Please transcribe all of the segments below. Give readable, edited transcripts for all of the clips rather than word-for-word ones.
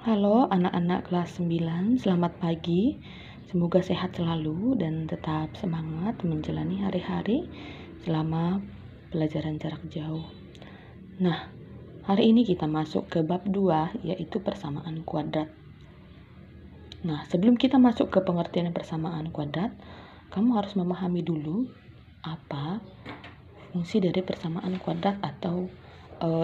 Halo anak-anak kelas 9, selamat pagi. Semoga sehat selalu dan tetap semangat menjalani hari-hari selama pelajaran jarak jauh. Nah, hari ini kita masuk ke bab 2, yaitu persamaan kuadrat. Nah, sebelum kita masuk ke pengertian persamaan kuadrat, kamu harus memahami dulu apa fungsi dari persamaan kuadrat atau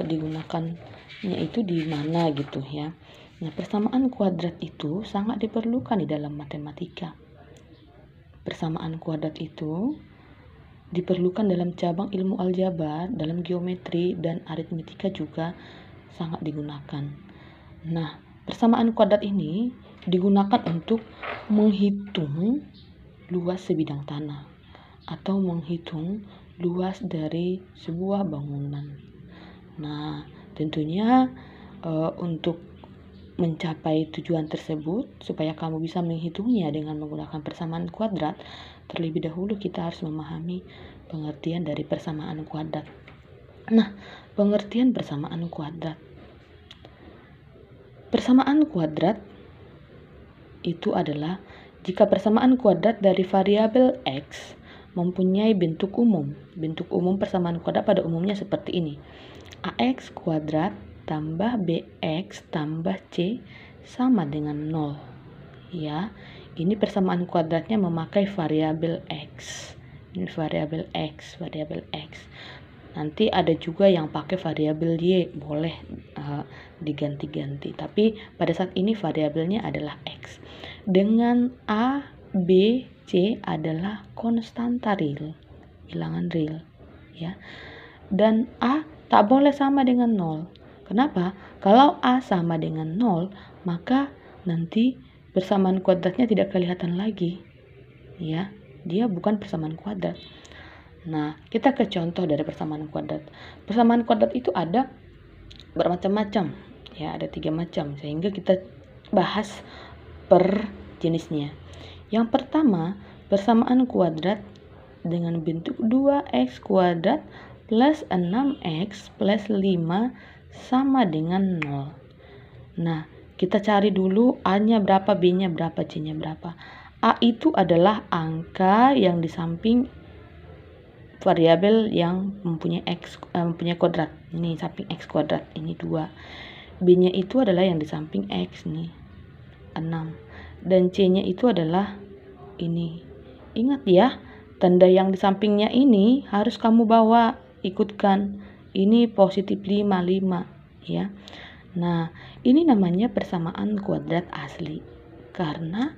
digunakannya itu di mana gitu ya. Nah, persamaan kuadrat itu sangat diperlukan di dalam matematika. Persamaan kuadrat itu diperlukan dalam cabang ilmu aljabar, dalam geometri dan aritmetika juga sangat digunakan. Nah, persamaan kuadrat ini digunakan untuk menghitung luas sebidang tanah atau menghitung luas dari sebuah bangunan. Nah, tentunya untuk mencapai tujuan tersebut, supaya kamu bisa menghitungnya dengan menggunakan persamaan kuadrat, terlebih dahulu kita harus memahami pengertian dari persamaan kuadrat. Nah, pengertian persamaan kuadrat. Persamaan kuadrat itu adalah jika persamaan kuadrat dari variabel x mempunyai bentuk umum. Bentuk umum persamaan kuadrat pada umumnya seperti ini. AX kuadrat tambah BX tambah C sama dengan 0. Ya, ini persamaan kuadratnya memakai variabel X. Ini variabel X. Nanti ada juga yang pakai variabel Y, boleh diganti-ganti. Tapi pada saat ini variabelnya adalah X. Dengan A, B, C adalah konstanta real, bilangan real, ya. Dan A tak boleh sama dengan 0. Kenapa? Kalau A sama dengan 0, maka nanti persamaan kuadratnya tidak kelihatan lagi. Ya, dia bukan persamaan kuadrat. Nah, kita ke contoh dari persamaan kuadrat. Persamaan kuadrat itu ada bermacam-macam. Ya, ada 3 macam. Sehingga kita bahas per jenisnya. Yang pertama, persamaan kuadrat dengan bentuk 2x kuadrat plus 6x plus 5 sama dengan 0. Nah, kita cari dulu A-nya berapa, B-nya berapa, C-nya berapa. A itu adalah angka yang di samping variabel yang mempunyai mempunyai kuadrat. Ini samping x kuadrat, ini 2. B-nya itu adalah yang di samping x nih, 6. Dan C-nya itu adalah ini. Ingat ya, tanda yang di sampingnya ini harus kamu bawa, ikutkan. Ini positif 5 ya. Nah, ini namanya persamaan kuadrat asli. Karena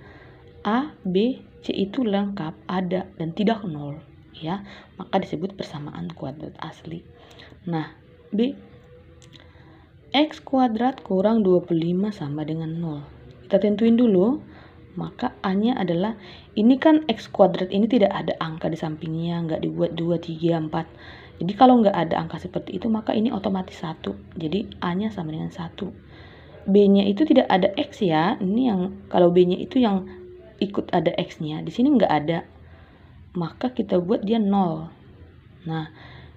A, B, C itu lengkap, ada dan tidak 0 ya. Maka disebut persamaan kuadrat asli. Nah, B, X kuadrat kurang 25 sama dengan 0. Kita tentuin dulu. Maka A-nya adalah, ini kan X kuadrat ini tidak ada angka di sampingnya, nggak dibuat 2, 3, 4. Jadi kalau nggak ada angka seperti itu, maka ini otomatis 1. Jadi A-nya sama dengan 1. B-nya itu tidak ada X ya. Ini yang, kalau B-nya itu yang ikut ada X-nya. Di sini nggak ada. Maka kita buat dia 0. Nah,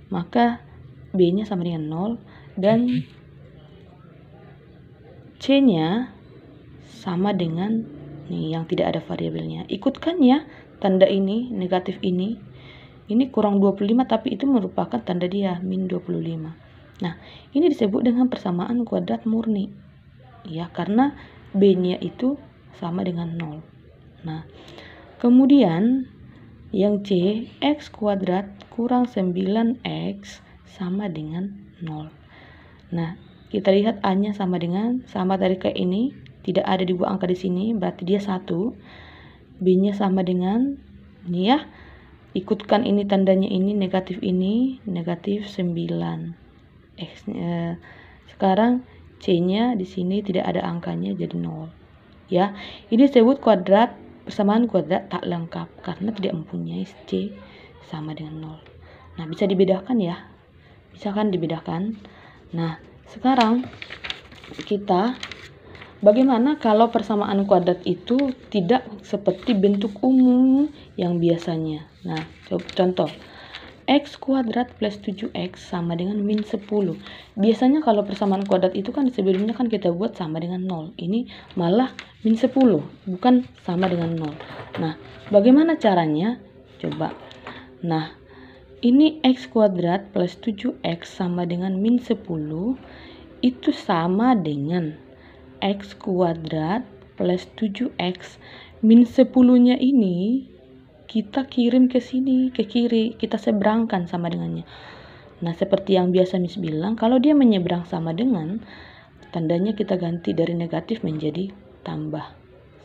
maka B-nya sama dengan 0. Dan C-nya sama dengan nih yang tidak ada variabelnya. Ikutkan ya tanda ini, negatif ini. Ini kurang 25 tapi itu merupakan tanda dia min 25. Nah, ini disebut dengan persamaan kuadrat murni. Ya, karena B-nya itu sama dengan 0. Nah, kemudian yang C, X kuadrat kurang 9X sama dengan 0. Nah, kita lihat A-nya sama tadi kayak ini. Tidak ada dibuat angka di sini, berarti dia 1. B-nya sama dengan ini ya. Ikutkan ini tandanya, ini negatif 9. Sekarang C-nya di sini tidak ada angkanya, jadi 0. Ya, ini disebut kuadrat, persamaan kuadrat tak lengkap karena tidak mempunyai C sama dengan 0. Nah, bisa dibedakan ya. Bisa kan dibedakan? Nah, sekarang kita bagaimana kalau persamaan kuadrat itu tidak seperti bentuk umum yang biasanya? Nah, contoh. X kuadrat plus 7X sama dengan min 10. Biasanya kalau persamaan kuadrat itu kan sebelumnya kan kita buat sama dengan 0. Ini malah min 10, bukan sama dengan 0. Nah, bagaimana caranya? Coba. Nah, ini X kuadrat plus 7X sama dengan min 10 itu sama dengan X kuadrat plus 7X min 10-nya ini kita kirim ke sini, ke kiri, kita seberangkan sama dengannya. Nah, seperti yang biasa Miss bilang, kalau dia menyeberang sama dengan, tandanya kita ganti dari negatif menjadi tambah,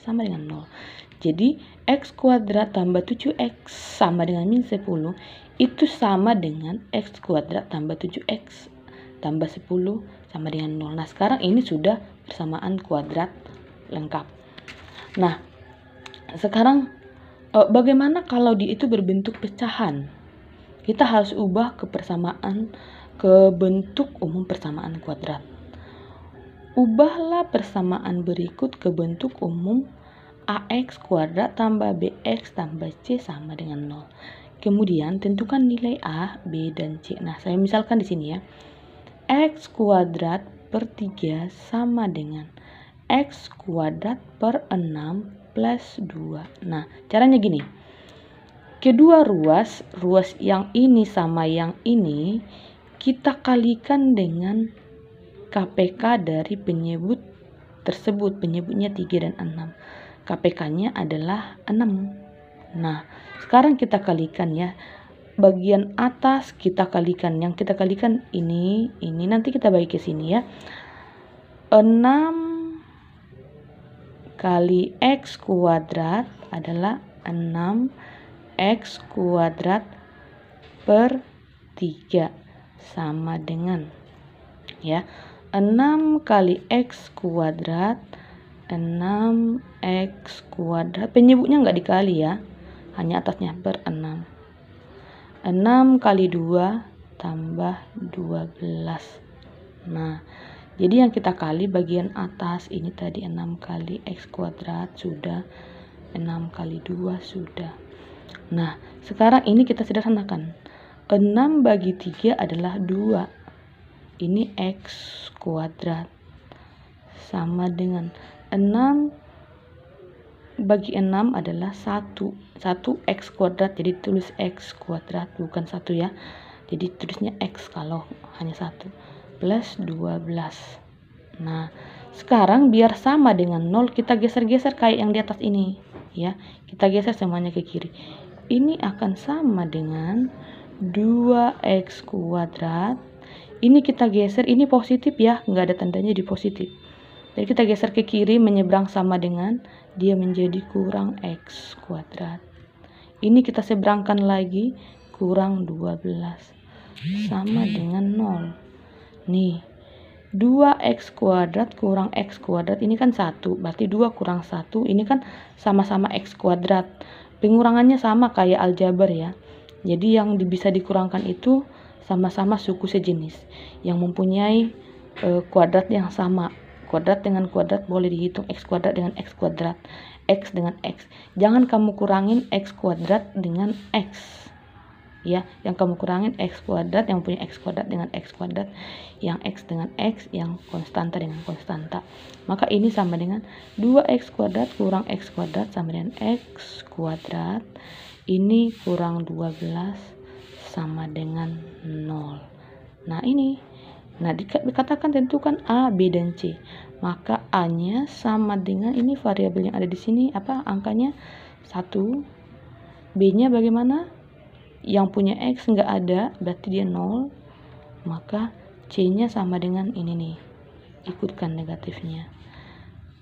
sama dengan 0. Jadi, X kuadrat tambah 7X sama dengan min 10, itu sama dengan X kuadrat tambah 7X tambah 10 sama dengan 0. Nah, sekarang ini sudah persamaan kuadrat lengkap. Nah, sekarang bagaimana kalau dia itu berbentuk pecahan? Kita harus ubah ke persamaan, ke bentuk umum persamaan kuadrat. Ubahlah persamaan berikut ke bentuk umum AX kuadrat tambah BX tambah C sama dengan 0. Kemudian tentukan nilai A, B, dan C. Nah, saya misalkan di sini ya. X kuadrat per 3 sama dengan X kuadrat per 6 plus 2. Nah, caranya gini. Kedua ruas yang ini sama yang ini, kita kalikan dengan KPK dari penyebut tersebut. Penyebutnya 3 dan 6. KPK-nya adalah 6. Nah, sekarang kita kalikan ya. Bagian atas kita kalikan. Yang kita kalikan ini nanti kita bagi ke sini ya. 6 kali X kuadrat adalah 6X kuadrat per 3 sama dengan ya 6 kali X kuadrat 6X kuadrat, penyebutnya nggak dikali ya, hanya atasnya per 6. 6 kali 2 tambah 12. Nah, jadi yang kita kali bagian atas ini tadi 6 kali X kuadrat sudah, 6 kali 2 sudah. Nah, sekarang ini kita sederhanakan. 6 bagi 3 adalah 2. Ini X kuadrat. Sama dengan 6 bagi 6 adalah 1. 1 X kuadrat, jadi tulis X kuadrat, bukan 1 ya. Jadi tulisnya X kalau hanya 1. Plus 12. Nah, sekarang biar sama dengan 0, kita geser-geser kayak yang di atas ini. Ya, kita geser semuanya ke kiri. Ini akan sama dengan 2X kuadrat. Ini kita geser, ini positif ya, nggak ada tandanya di positif. Jadi kita geser ke kiri, menyeberang sama dengan, dia menjadi kurang X kuadrat. Ini kita seberangkan lagi, kurang 12. Sama dengan 0. Nih, 2X kuadrat kurang X kuadrat, ini kan 1, berarti 2 kurang 1, ini kan sama-sama X kuadrat. Pengurangannya sama kayak aljabar ya. Jadi yang bisa dikurangkan itu sama-sama suku sejenis, yang mempunyai kuadrat yang sama. Kuadrat dengan kuadrat boleh dihitung, X kuadrat dengan X kuadrat, X dengan X. Jangan kamu kurangin X kuadrat dengan X. Ya, yang kamu kurangin X kuadrat, yang punya X kuadrat dengan X kuadrat, yang X dengan X, yang konstanta dengan konstanta. Maka ini sama dengan 2X kuadrat kurang X kuadrat sama dengan X kuadrat. Ini kurang 12 sama dengan 0. Nah, ini. Nah, dikatakan tentukan A, B, dan C. Maka A-nya sama dengan ini variabel yang ada di sini, apa angkanya? 1. B-nya bagaimana? Yang punya X nggak ada, berarti dia 0. Maka C-nya sama dengan ini nih. Ikutkan negatifnya.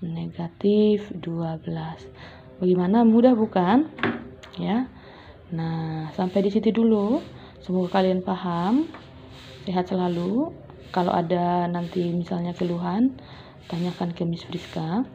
Negatif 12. Bagaimana? Mudah bukan? Ya. Nah, sampai di situ dulu. Semoga kalian paham. Sehat selalu. Kalau ada nanti misalnya keluhan, tanyakan ke Miss Friska.